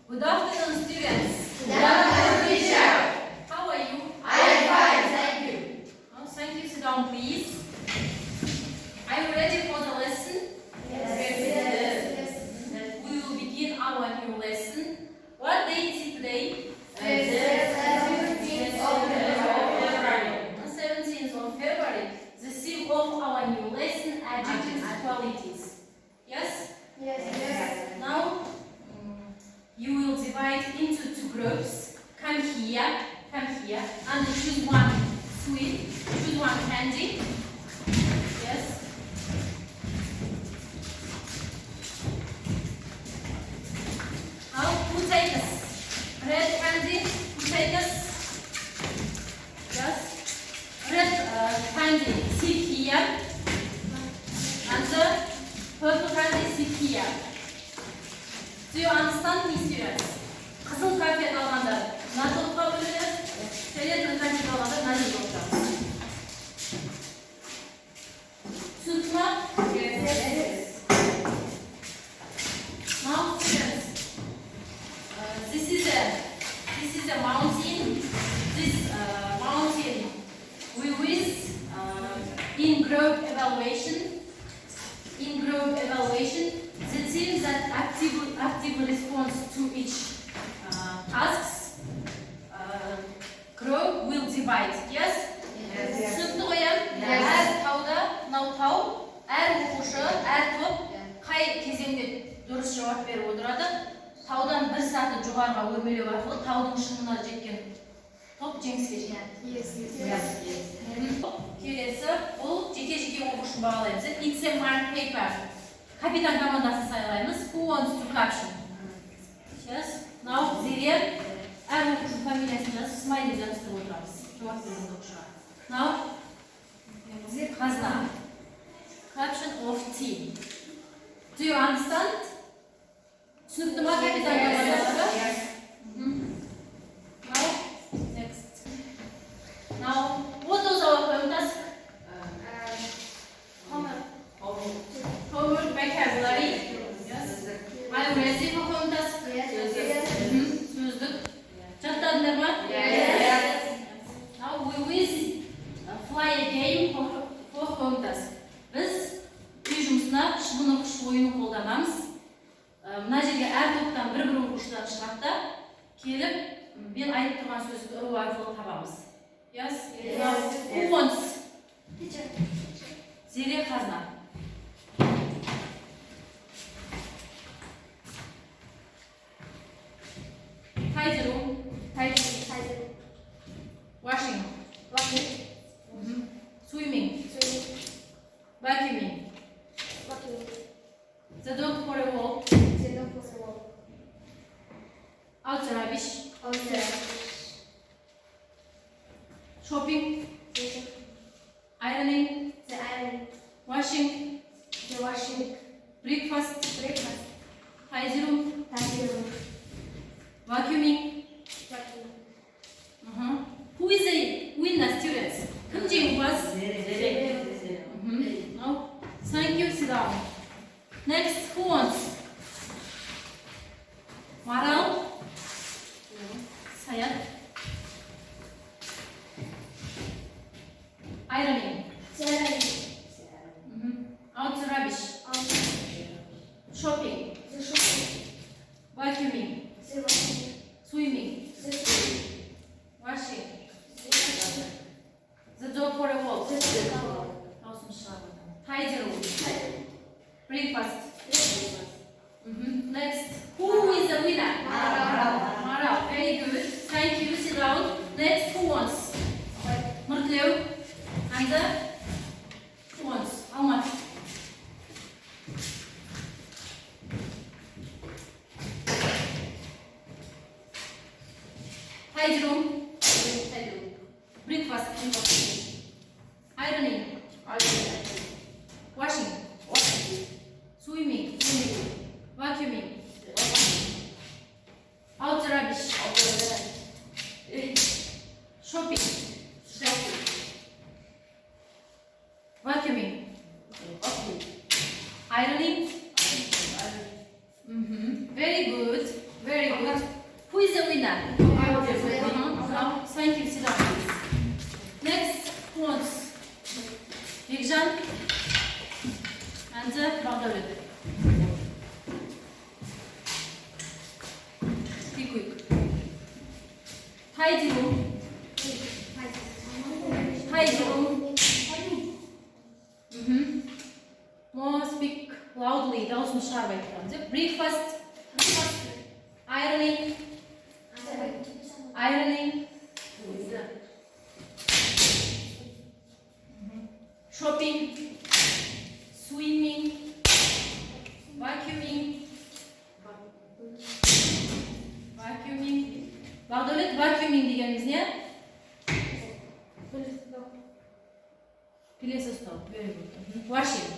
Good afternoon, students. Good afternoon, teacher. How are you? I am fine, thank you. Oh, thank you. Sit down, please. Are you ready for the lesson? Yes. We will begin our new lesson. What day is it today? Yes. 17th of February. 17th of February. The theme of our new lesson: adjectives, qualities. Yes? Yes. Now, you will divide into two groups. Come here, and choose one sweet, choose one candy. Yes. Now, who take us? Red candy, who take us? Yes. Red candy, sit here. And the purple candy, sit here. Do you understand me, students? Kızıl konfet alanda mına topla bölünür, fiyatlı konfet alanda mına topla. Tutma. Yes. Now, students, this is a mountain. This mountain we use in group evaluation. In group evaluation, the team that actively responds to each tasks group will divide. Yes? Түсінікті ғой иә? Әр тауда, мынау тау, әр оқушы, әр топ қай кезеңде дұрыс жауап беріп отырады. Таудан бір саты жоғарыға өрмелеу арқылы таудың шыңына жеткен топ жеңіске жетеді. Келесі, бұл жеке оқушы бағалаймыз. It's a mark paper. Капитан командасын сайлаймыз. Who wants to caption? Yes. Now, Зере әр оқушы фамилиясын жазып, смайли жазып отырамыз. Жауап берген оқушыға. Now, Қазна. Caption of team. Do you understand? Түсінікті ма капитан командасы? Now, next. Now, what was our home task? Homework vocabulary. Yes. Are you ready for home task? Сөздік. Жаттадыңдар ма? Now we will fly a game for home task. Біз үй жұмысына шыбыны күш ойынын қолданамыз. Мына жерге әр топтан бір оқушыдан шығады да, келіп, мен айтып тұрған сөзді ұру арқылы табамыз. Yes? Who wants? Зере Қазна. Тайдыру. Washing. Swimming. Vacuuming. The dog for a walk. Out the rubbish. Shopping. Ironing. Washing. Breakfast. Taydiru. Vacuuming. Who is the winner, students? Kim was? No. Thank you, sit down. Next, who wants? Maral? Sayat? Ironing. Out the rubbish. Shopping. Vacuuming. Swimming. Washing. The dog for a walk. Taydiru. Breakfast. Next. Who is the winner? Maral. Very good. Thank you. Sit down. Next, who wants? Murtleu. And the who wants? How much? Taydiru. Breakfast. Ironing. Washing. Swimming. Vacuuming. Out the rubbish. Shopping. Vacuuming. Ironing. Very good. Bagdad. Be quick. Tidy room. Tidy room. More speak loudly. Dağılsın şarj ettiğimizde. Breakfast. Ironing. Ironing. Shopping. Swimming. Vacuuming. Vacuuming. Bagdad vacuuming deganimiz ne? Pilesa stop. Very good. Washing.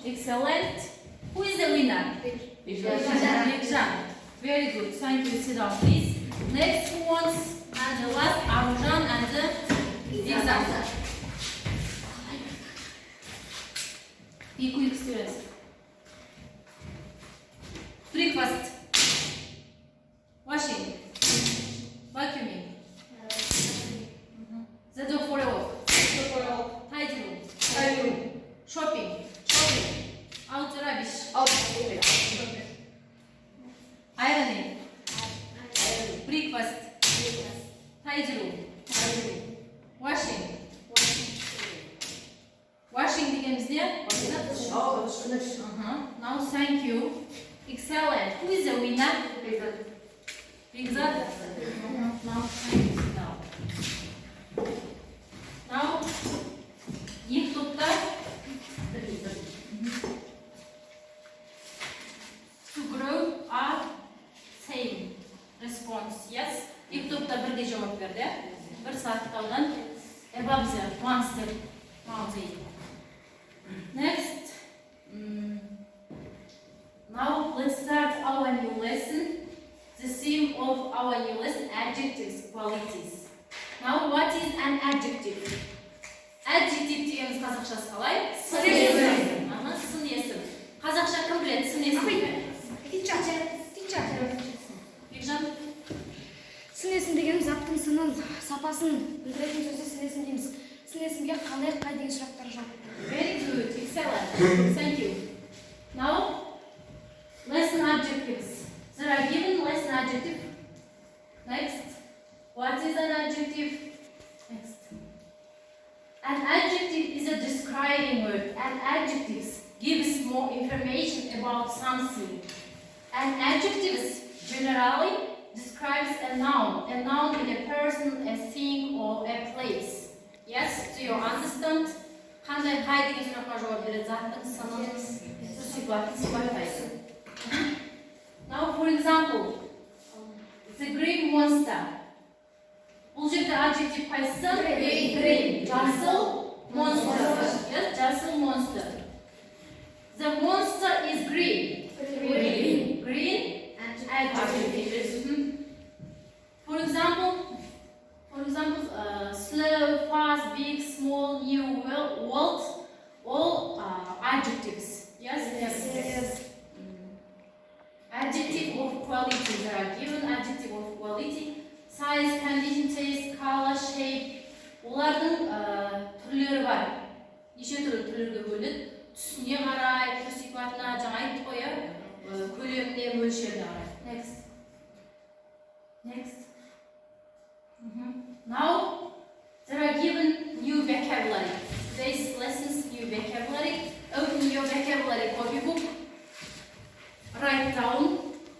Excellent. Who is the winner? Bigjan. Very good. Thank you. Sit down, please. Next ones and the last Arjan and the Bigjan. Be quick, students. Breakfast. Washing. Vacuuming. The dog for a walk. Tidy room. Shopping. Out rubbish. Ironing. Breakfast. Tidy room. Washing. Washing deganimiz ne? Now thank you. Excellent. Who is the winner? Bigzad. Now thank you. Now ilk topta to grow are same response. Yes. İlk topta birde cevap verdi. Bir saatdan above the one step mountain. Next. Now let's start our new lesson. The theme of our new lesson: adjectives, qualities. Now, what is an adjective? Adjective degemiz қазақшасы қалай? Сын есім. Сын есім. Қазақша кім біледі сын есім? Бекжан? Сын есім дегеніміз заттың сынын, сапасын білдіретін сөзді сын есім дейміз. Сын есімге қандай деген сұрақтар жоқ. Very good, excellent. Thank you. Now, lesson adjectives. There are given lesson adjective. Next. What is an adjective? Next. An adjective is a describing word. An adjective gives more information about something. An adjective generally describes a noun in a person, a thing, or a place. Yes, do you understand? Қандай деген сұраққа жауап береді? Заттың сынын, сипатын сипаттайды. Now, for example, the green monster. Бұл жерде adjective қайсысы? Green. Жасыл monster. Yes, жасыл monster. The monster is green. Green adjective. For example, slow, fast, big, small, new, old, all adjectives. Yes. Adjective of quality. There are given adjective of quality. Size, condition, taste, color, shape. Олардың түрлері бар. Неше түрлі түрлерге бөлінеді. Түсіне қарай, түр сипатына, жаңа айтып қоя, көлеміне, мөлшеріне қарай. Next. Now, there are given new vocabulary. Today's lessons, new vocabulary. Open your vocabulary copybook. Write down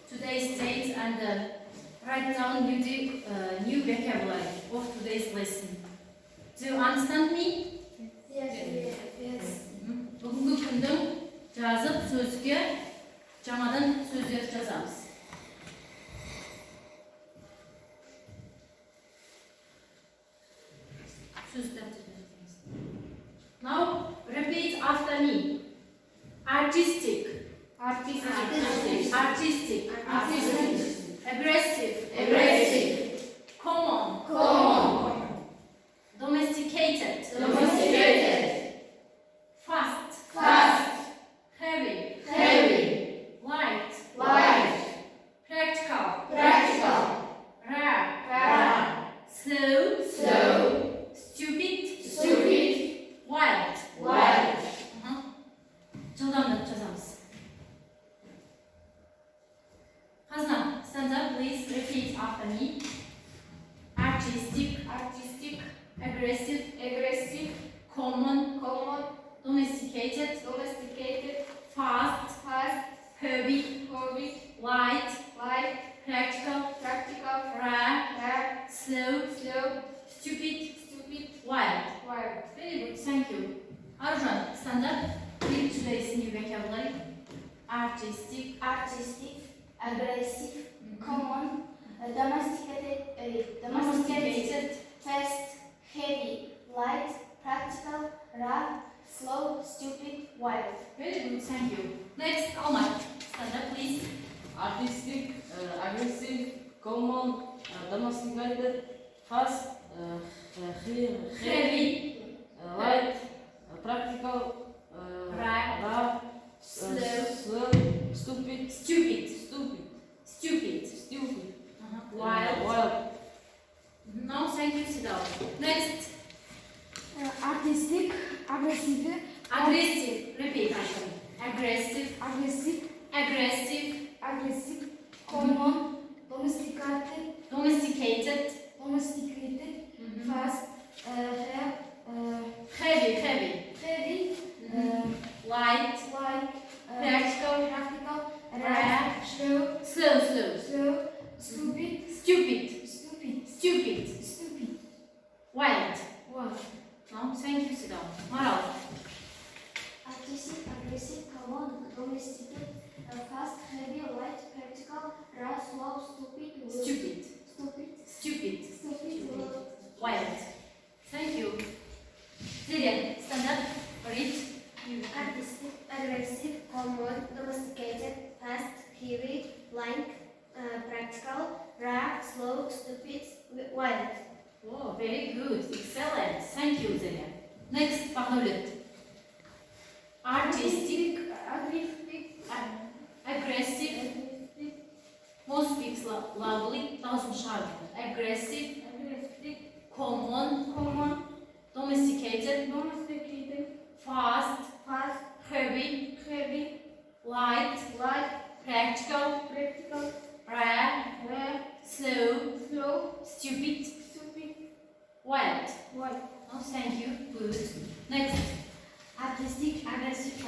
today's date and write down new vocabulary of today's lesson. Do you understand me? Yes. Бүгінгі күндің жазып сөзге жаңадан сөздер жазамыз. Now repeat after me. Artistic. Aggressive. Common. Domesticated. Fast. Heavy. Light. Practical. Rare. Slow. Stupid. Wild. artistic, aggressive, common, domesticated, fast, heavy, light, practical, rare, slow, stupid, wild. Very good, thank you. Arjun, stand up. Read today's new vocabulary. Artistic, aggressive, common, domesticated, domesticated, fast, heavy, light, practical, rare, slow, stupid, wild. very good, thank you. Next, Almar, stand up please. Artistic, aggressive, common, domesticated, fast, Heavy, light, practical, rare, slow, stupid, stupid, wild. No, thank you, sit down. Next, Artistic, aggressive, repeat after me. Aggressive, common, domesticated, fast, heavy, heavy, light, practical, rare, slow, stupid, wild. No, thank you, sit down. Maral, Artistic, aggressive, common, domesticated, fast, heavy, light, practical, rare, slow, stupid, wild. Thank you. Zillian, stand up, read. Artistic, aggressive, common, domesticated, fast, heavy, light, practical, rare, slow, stupid, wild. Oh, very good, excellent. Thank you, Zillian. Next, Bahnulet. Artistic, aggressive, most speaks loudly, doesn't shout. Aggressive, common, domesticated, fast, heavy, light, practical, rare, slow, stupid, wild. Oh, thank you. Good. Next, Artistic, aggressive,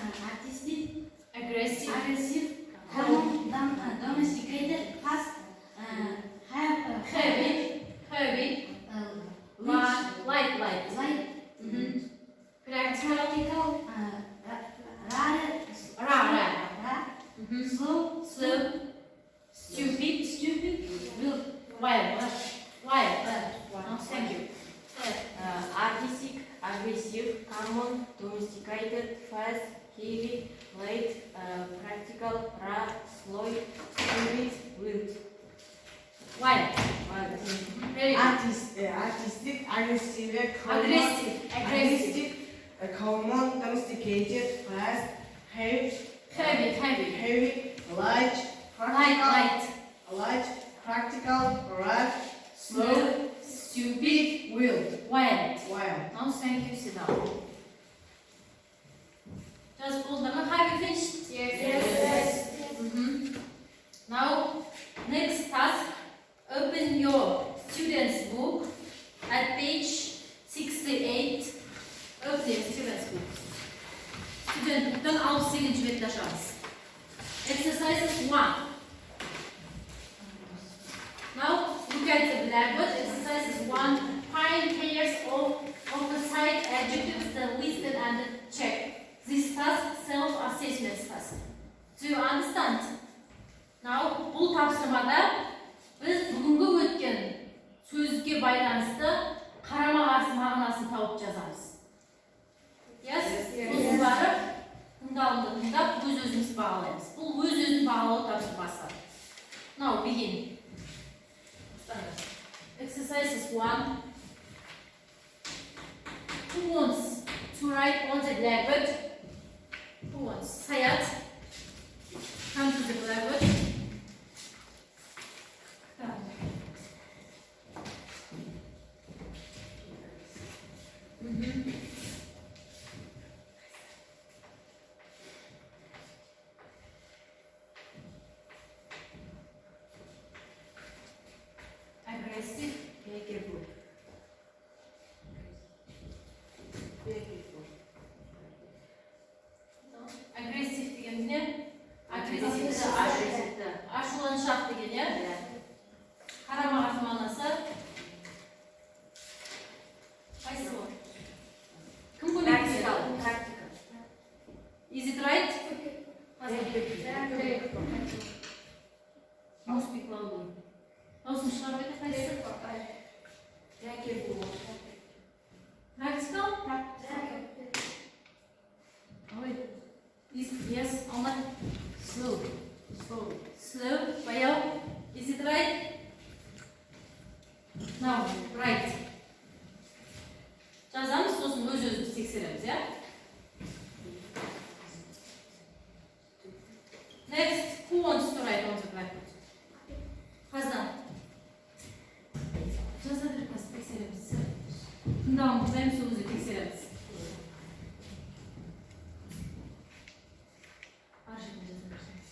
common, domesticated, fast, heavy, light. Mhm. Practical, rare. Mhm. slow, Stupid, wild. Oh, thank you. artistic, aggressive, common, domesticated, fast, heavy, light, practical, rare, slow, stupid, wild. Wild. Very good. Artistic, aggressive, common, domesticated, fast, heavy, light, practical, rare, slow, stupid, wild. wild. Now, thank you, sit down. Just pull them up. Have you finished? Yes. Mhm. Now, next task, open your student's book at page 68. Open your student's book. Student book'tan 68. bette açarız. Exercises 1. Now, look at the blackboard. Exercises 1. Find pairs of the side adjectives, the listed and the check. This task self-assessment task. Do you understand? Now, bu tapsırmada biz бүгінгі өtken sözге байланысты қарама-қарсы мағынасын тауып жазамыз. Yes? Сосын барып, тыңдалымды тыңдап, өз-өзіміз бағалаймыз. Бұл өз-өзін бағалау тапсырмасы. Now, begin. Exercises 1. Who wants to write on the blackboard? Who wants? Hayat. Come to the blackboard. Aggressive, very careful. Now, right. Жазамыз, сосын өз-өзіміз тексереміз, ya. Next, who wants to write on the blackboard? Hazan. Жаза бер, тексереміз. Тыңдауымыз, бәрін сөзі тексереміз. Аршын жаза берсеңіз.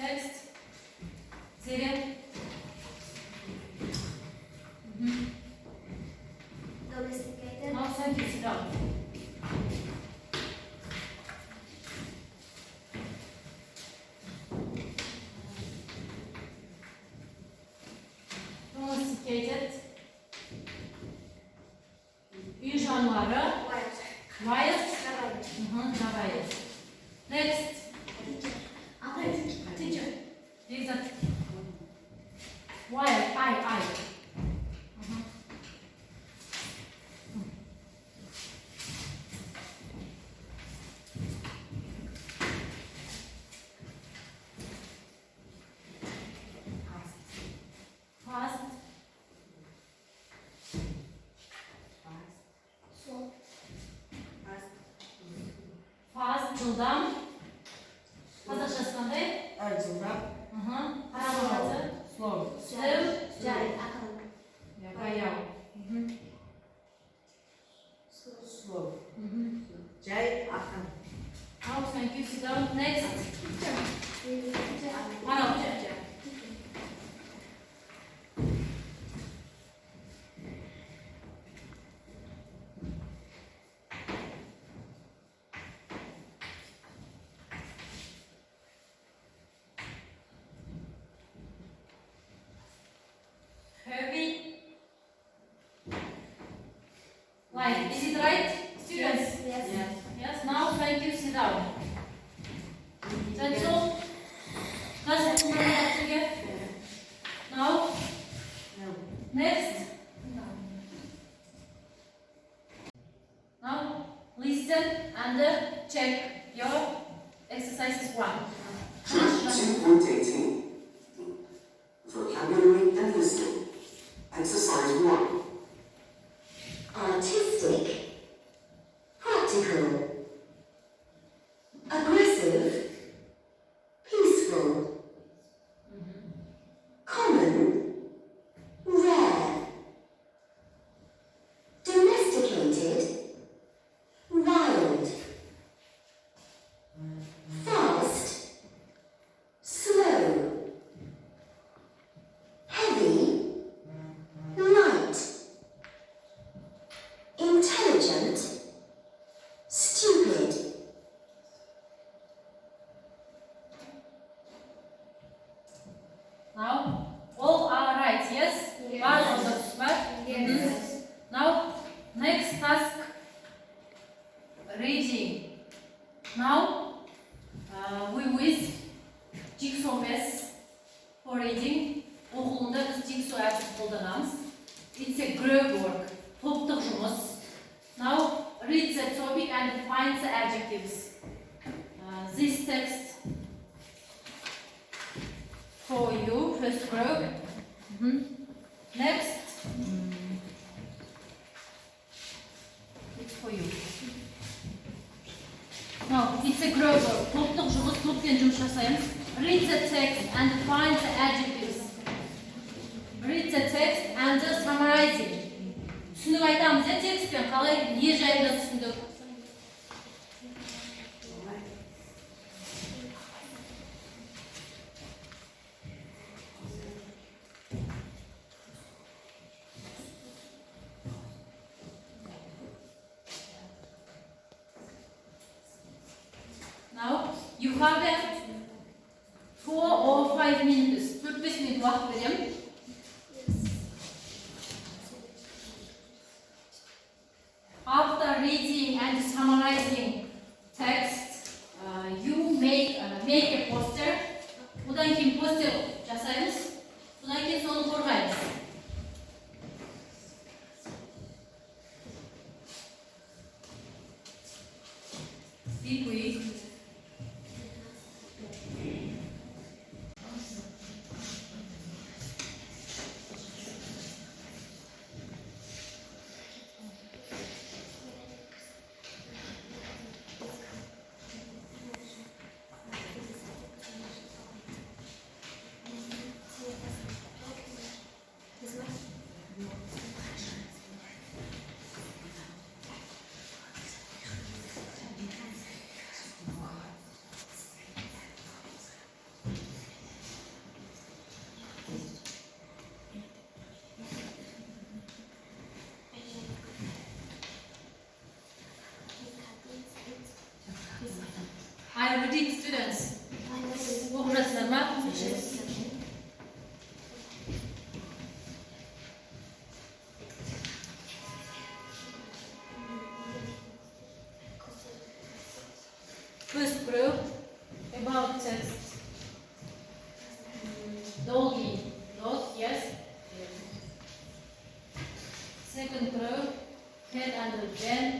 Next. Zeren. Domesticated. Now thank you, sit down. Domesticated. Үй жануары. Wild. Wild. Next. Teacher. Teacher. Wild. I. Fast. Fast. Жылдам. Қазақшасы қандай? Жылдам. Қарамағаты. Slow. Slow. Jai. Akal. Баяу. Slow. Jai akan. Now thank you, sit down. Next. Heavy. Light. Is it right, students? Yes. Yes. Now thank you, sit down. That's all. Let's put my hands together. Now. Next. Now listen and check your exercises 1. 2.18 Vocabulary and Listening. Exercise 1. Artistic. Practical. Aggressive. Peaceful. Common. Rare. Domesticated. Wild. Fast. Slow. Heavy. Light. Intelligent. Stupid. Now all are right, yes? Yes. One of the right? Yes. Now next task, reading. Now we use jigsaw mess for reading. Оқылымда біз jigsaw әдісін қолданамыз. It's a group work. Топтық жұмыс. Now read the topic and find the adjectives. This text for you, first group. Next. It's for you. Now, it's a group work. Топтық жұмыс, топпен жұмыс жасаймыз. Read the text and find the adjectives. Read the text and summarize it. Түсінік айтамыз, текстпен қалай не жайында түсіндік. Now, you have 4 or 5 minutes. 4-5 minut уақыт беремін. After reading and summarizing text, you make a poster. Одан кейін постер жасаймыз. Одан кейін соны қорғаймыз. quick. Are you ready, students? Оқыңыздар ма? First group about text. Dolgi. Dog, yes. Second group, head under bend.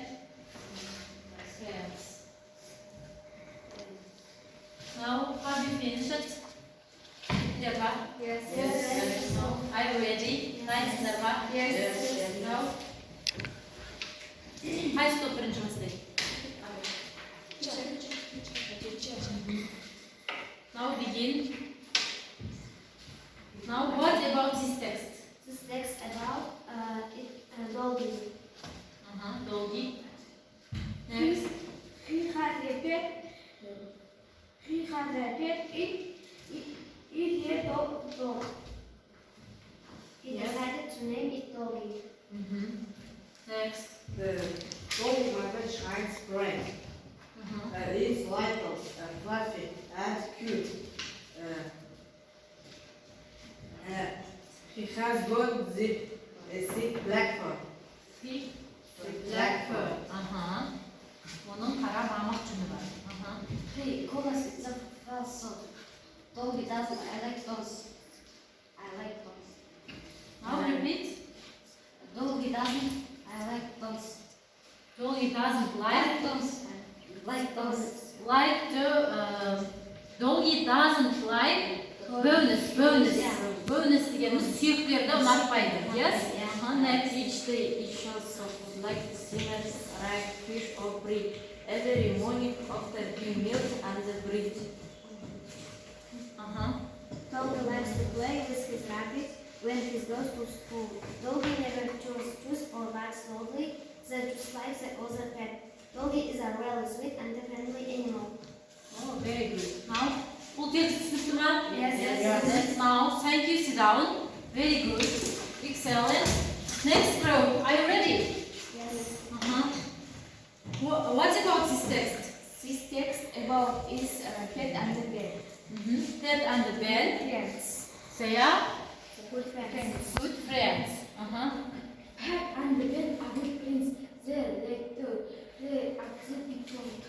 Hands. Now, have you finished it? Nirva? Yes. No. Are you ready? Nice, Nirva? Yes. No. High stop birinci mistake. Now begin. Now what about this text? This text about doggy. Dolgi. Next. He had a pet it a dog. He Yes. decided to name it doggy. Next. The dog weapon shines bright. It's little, fluffy, and cute. He has got a thick black fur. Thick Black fur. Onun kara parmak ucunu var. Hey, Colas, it's a false. Doggy doesn't. I like dogs. I like dogs. Now repeat. Doggy doesn't. I like dogs. Dolgi doesn't like dogs. Like dogs. Dolgi doesn't like bonus. Yeah. Bonus deganimiz suyuqlikda unutmaydi. Yes? Next. Each day it shows up like sinners, rag, fish or bread. Every morning after he milk and the bread. Doggy likes to play with his rabbit when he goes to school. Doggy never chews or barks loudly. They just like the other pet. Doggy is a really sweet and friendly animal. Oh, very good. Now, bu tekst түсінікті ма? Yes. Now, thank you. Sit down. Very good. Excellent. Next group. Are you ready? Yes. What about this text? This text about is head and the bed. Head and the bell. Friends. They are Good friends. good friends. Head and the bed are good friends. They like to play at the big pond.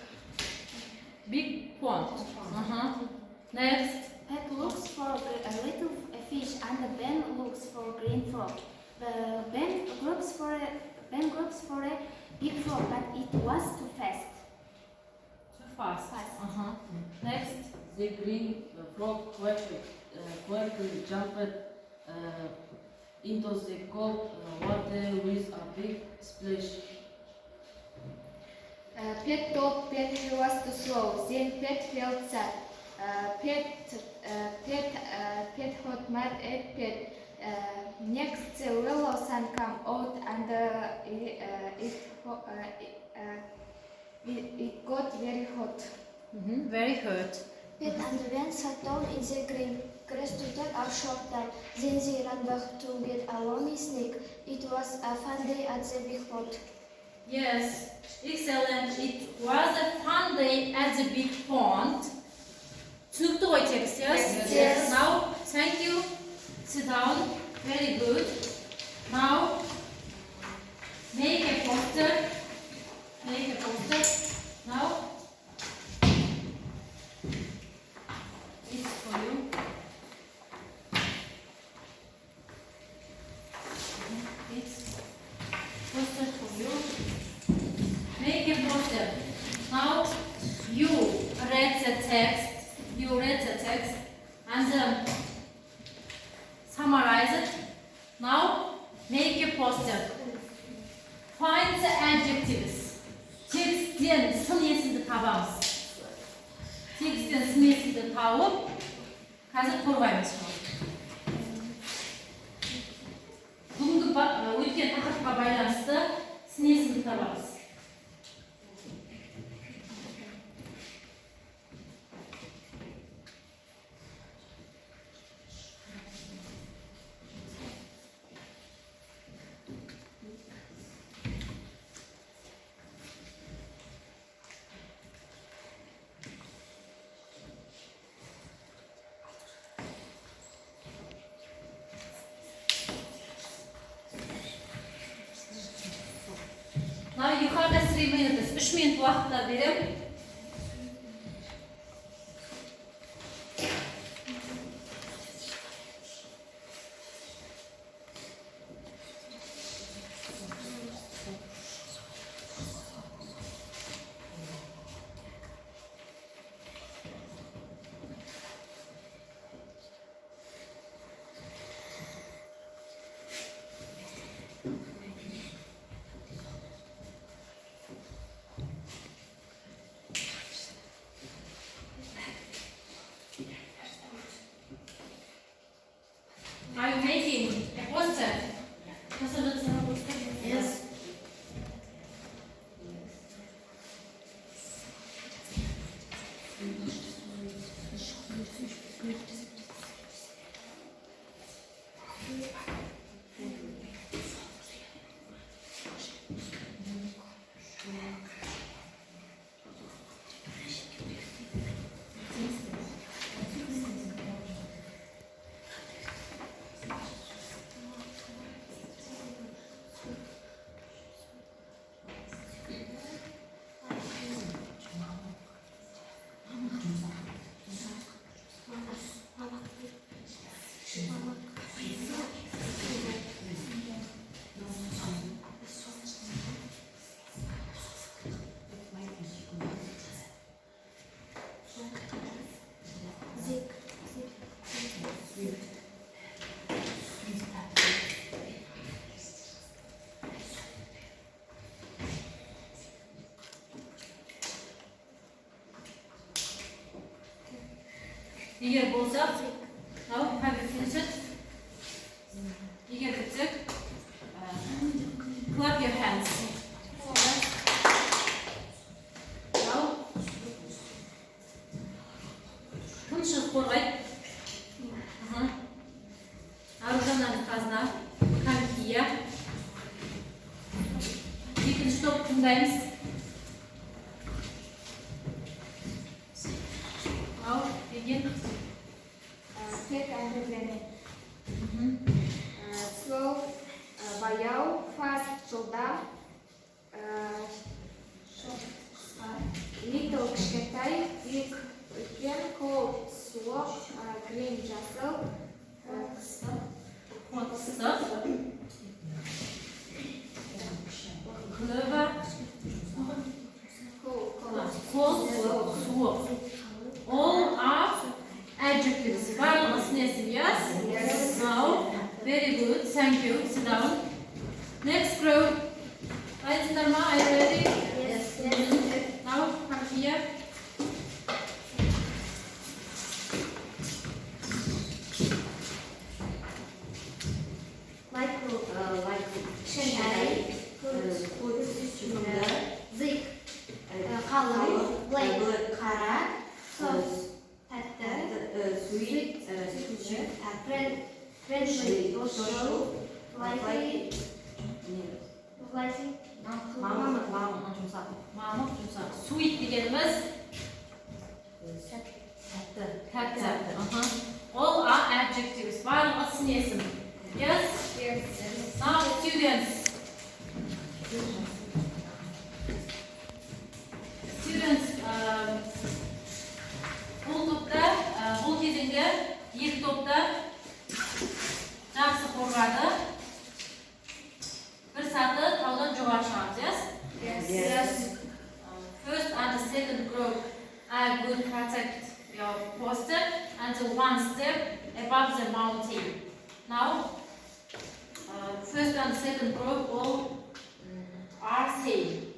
Big pond. Next. Pet looks for a little fish and Ben looks for green frog. Ben gropes for a big frog, but it was too fast. Too fast. Next. The green frog quickly jumped into the cold water with a big splash. Pet thought Pet was too slow. Then Pet felt sad. Pet got mad at Pet. Next, the willow sun came out and it got very hot. Very hurt. Pet and Ben sat down in the green grass to take a short nap. Then they ran back to get a lonely snake. It was a fun day at the big pond. Yes. Excellent. It was a fun day at the big pond. Түсінікті ғой текст, yes? Yes. Now, thank you. Sit down. Very good. Now, make a poster. Now, it's for you. It's poster for you. Make a poster. Now, text. You read the text and summarize it. Now make a poster. Find the adjectives. Teksten сын есімді табамыз. Teksten сын есімді тауып, қазір қорғаймыз. Бүгінгі өткен тақырыпқа байланысты сын есімді табамыз. Now you have the 3 minutes. 3 minut vaqtda berib. Are you making a poster? Yes. Егер болса, now have you finished it? Егер бітсек, clap your hands. Now, кім шығып қорғайды? Аружанның қазына, конкия. Екінші топ тыңдаймыз. Now, begin. Take and begin. Slow, баяу, fast, жылдам. Little, кішкентай, big, үлкен, cold, суық, green, жасыл, Clever, cold, suық. All are adjectives. Барлығы сын есім, yes? Now, very good. Thank you. Sit down. Next group. Are you ready? Yes. Now, come here. Like Shanghai, Zik, Kalın, Black, Kara, Sos, Tatta, Sweet, Friendly, Social, Lively, Mamuk, sweet deganimiz. Katta. All are adjectives. Bарлығы сын есім. Yes? Yes. Now, students. Бұл кезеңде екі топта жақсы қорғады. Bir саты таудан жоғары шығамыз, yes? Yes. First and the second group are good protect and second group all are same.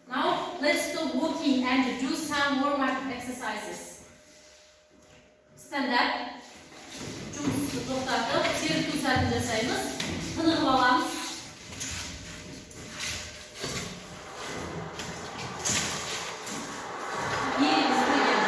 Now let's stop walking and do some warm-up exercises. Stand up. Жұмысты тоқтатып, тер тұзатын жасаймыз. Тынығып аламыз. Еріміз бөлген.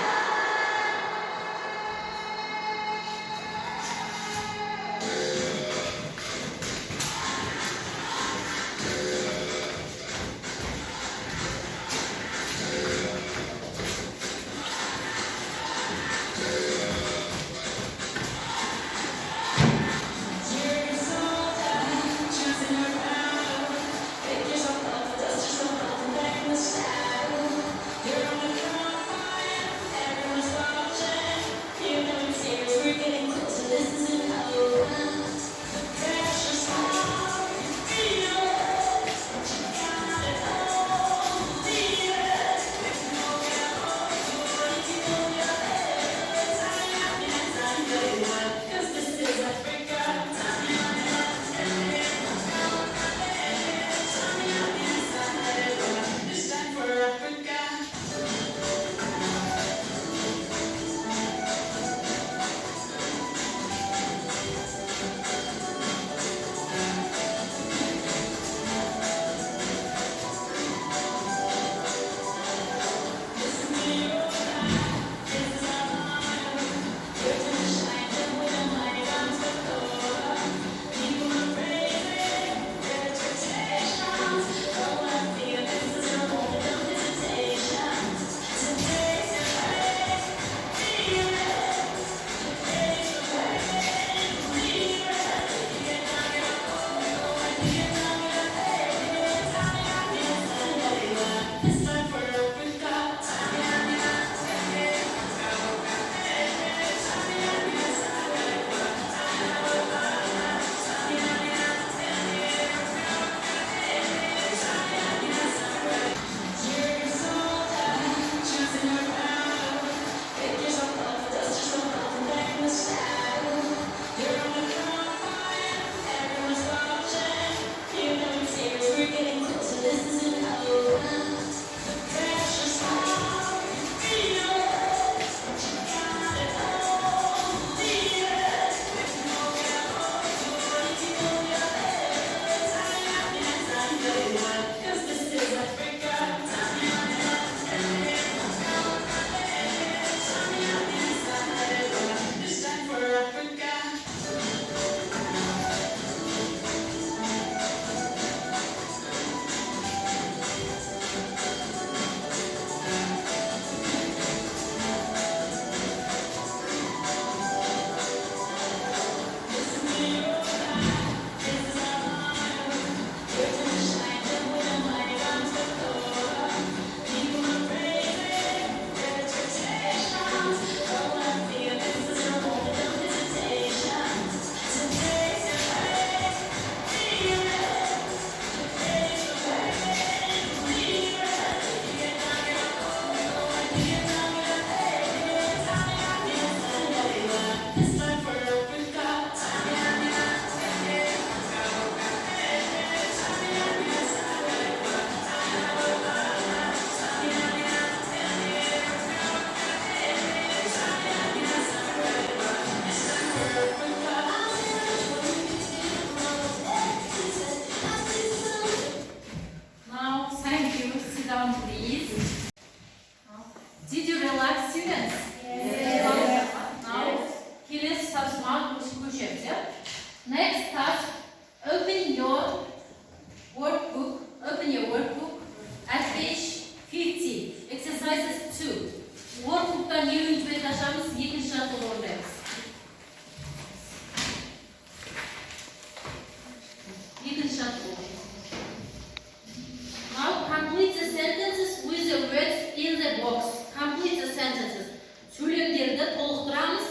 Now complete the sentences with the words in the box. Complete the sentences. Сөйлемдерді толықтырамыз,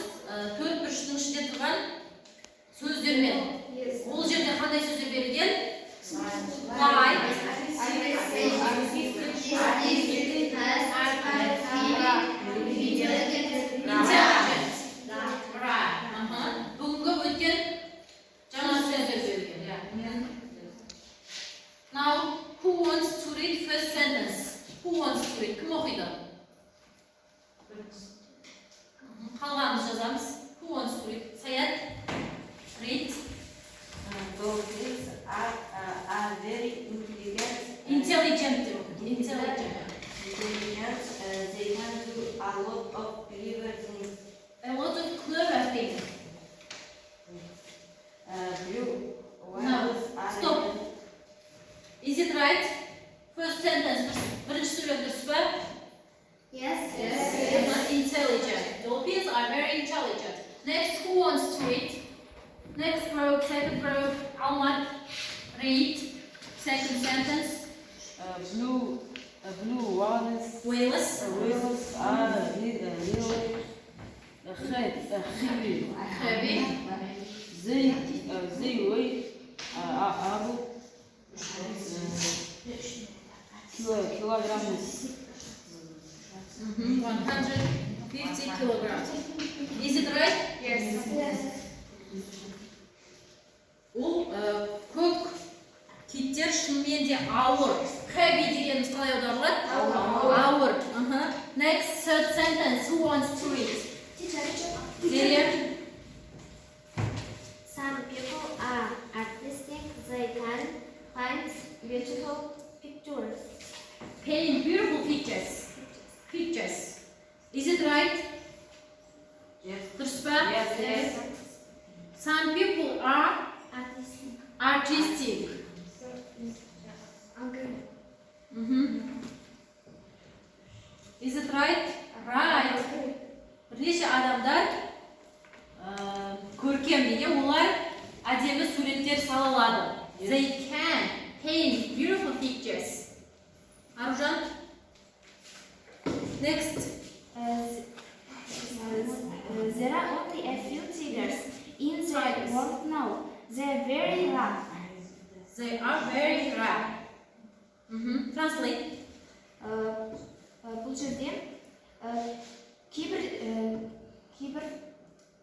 төрт бұрыштың ішінде тұрған сөздермен. Ол жерде қандай сөздер берілген? Like, бүгінгі өткен жаңа сөздер берілген. Now, who wants to read first sentence? Who wants to read? Kim okuydu? Kalganımız yazamız. Who wants to read? Sayat. Read. Dolphins are very intelligent. Intelligent diyor. Intelligent. Intelligent. They can do a lot of clever things. A lot of clever things. Blue No. whales are Stop. Is it right? First sentence. Birinci söylediniz mi? Yes. Intelligent. Dolphins are very intelligent. Next, who wants to read? Next group, second group. Alman, read. Second sentence. blue whales. Whales. Whales are really heavy. Heavy. They weigh about kilograms. 150 kilograms. Is it right? Yes. Ол көк киттер шынымен де ауыр. Heavy дегеніміз қалай аударылады? Ауыр. Next third sentence. Who wants to read? Delia. Some people are artistic. They can paint beautiful pictures. Paint beautiful pictures. Pictures. Is it right? Yes. Dürüst mü? Yes. Some people are Artistic. artistic. Is it right? Right. Бірнеше адамдар көркем деген олар әдемі суреттер сала алады. They can paint beautiful pictures. Аружан? Next. There are only a few tigers in the world now. They are very rare. They are very rare. Translate. Бұл жерде кейбір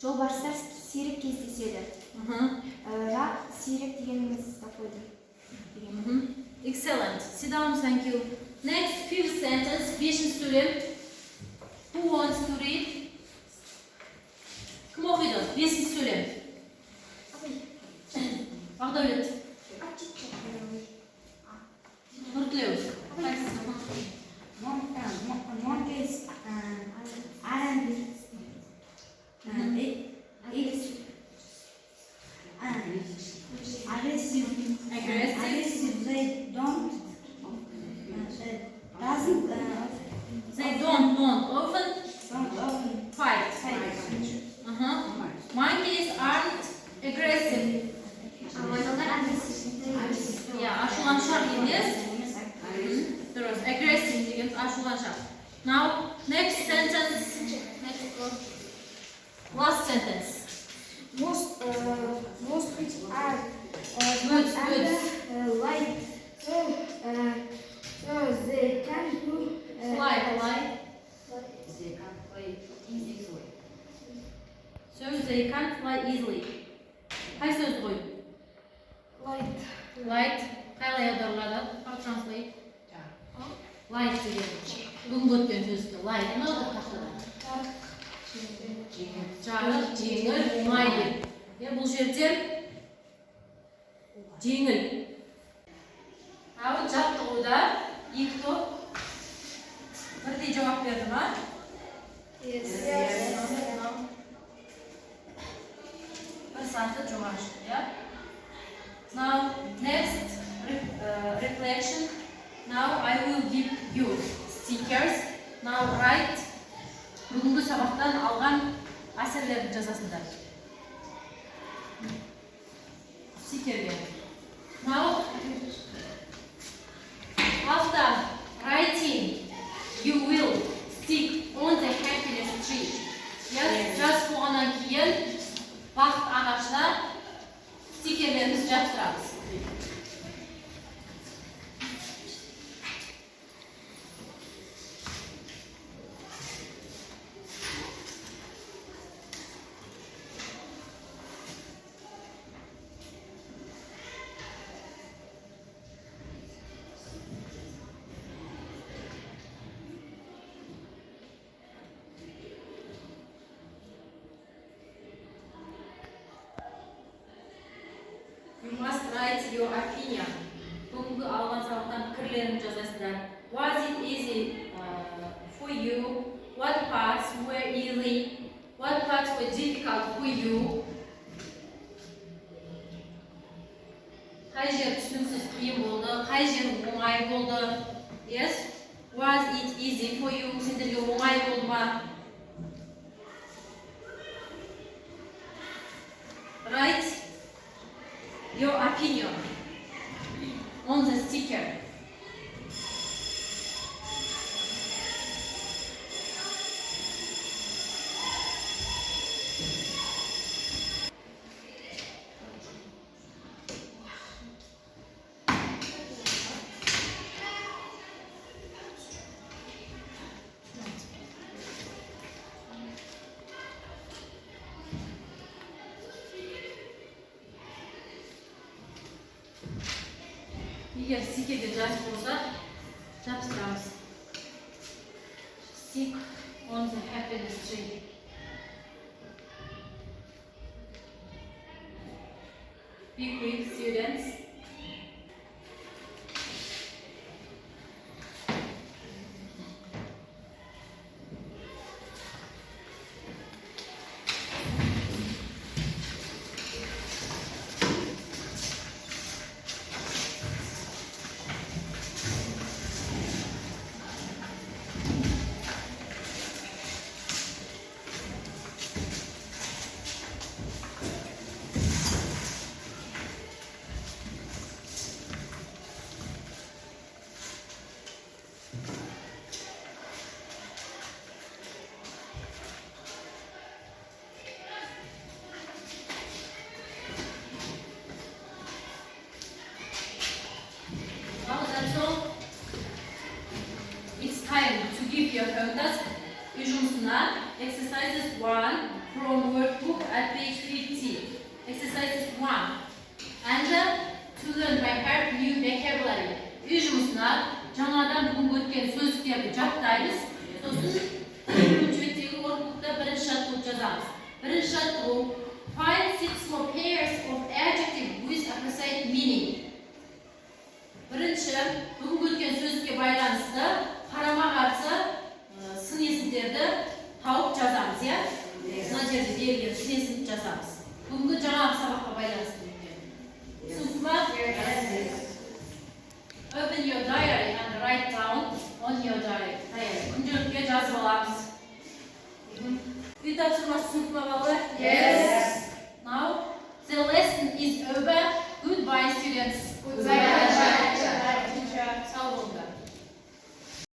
жолбарыстар сирек кездеседі. Сирек дегеніміз такойды. Excellent. Sit down, thank you. Next, fifth sentence. Бешінші сөйлем. Who wants to read? Кім оқиды? Бесінші сөйлем. Бағдәулет. Нұртілеу. Monkeys aren't aggressive. They don't often Fight. Monkeys aren't aggressive. Yeah, ашуланшақ емес. Дұрыс. Aggressive деген ашуланшақ. Now, next sentence. Last sentence. most which are Good. light, so they can do Fly. They can fly easily. So they can't fly easily. Қай сөз ғой? light. Light. Қалай аударылады? How translate? Light деген. Бүгінгі өткен сөзді. Light. Не oldu тақтада? Жарық, жеңіл, оңай деп. Бұл жерде жеңіл. Ал жаттығуда екі топ бірдей жауап берді ма? Bir saate жоғары шықты. Now, next reflection. Now I will give you stickers. Now write. Бүгінгі сабақтан алған әсерлерді жазасыңдар. Стикерге. Now, after writing, you will stick on the happiness tree. Yes, just болғаннан кейін бақыт ағашына стикерлерімізді жапсырамыз. your opinion? Бүгінгі алған сабақтан пікірлерін жазасыздар. Was it easy for you? What parts were easy? What parts were difficult for you? Қай жер түсініксіз қиын болды, қай жер оңай болды? Yes? Was it easy for you? Сендерге оңай болды ма? Write your opinion on the sticker. Егер стикерге жазып болса, жабыстырамыз. Stick on the happiness tree. Be quick, students. Now that's all. It's time to give your home task. Үй жұмысына exercises 1 from workbook at page 50. Exercises 1. And to learn by heart new vocabulary. Үй жұмысына жаңадан бүгінгі өткен сөздіктерді жаттаймыз. Сосын бірінші беттегі workbookта бірінші жаттығу жазамыз. Бірінші жаттығу find 6 more pairs of adjective with opposite meaning. Бірінші, бүгінгі өткен сөздікке байланысты қарама қарсы сын есімдерді тауып жазамыз, иә? Мына жерде берілген сын есімді жазамыз. Бүгінгі жаңағы сабаққа байланысты өткен. Түсінікті ма? Open your diary and write down on your diary. Күнделікке жазып аламыз. Үй тапсырмасы түсінікті ма, балалар? Yes. Now, the lesson is over. Goodbye, students. Goodbye.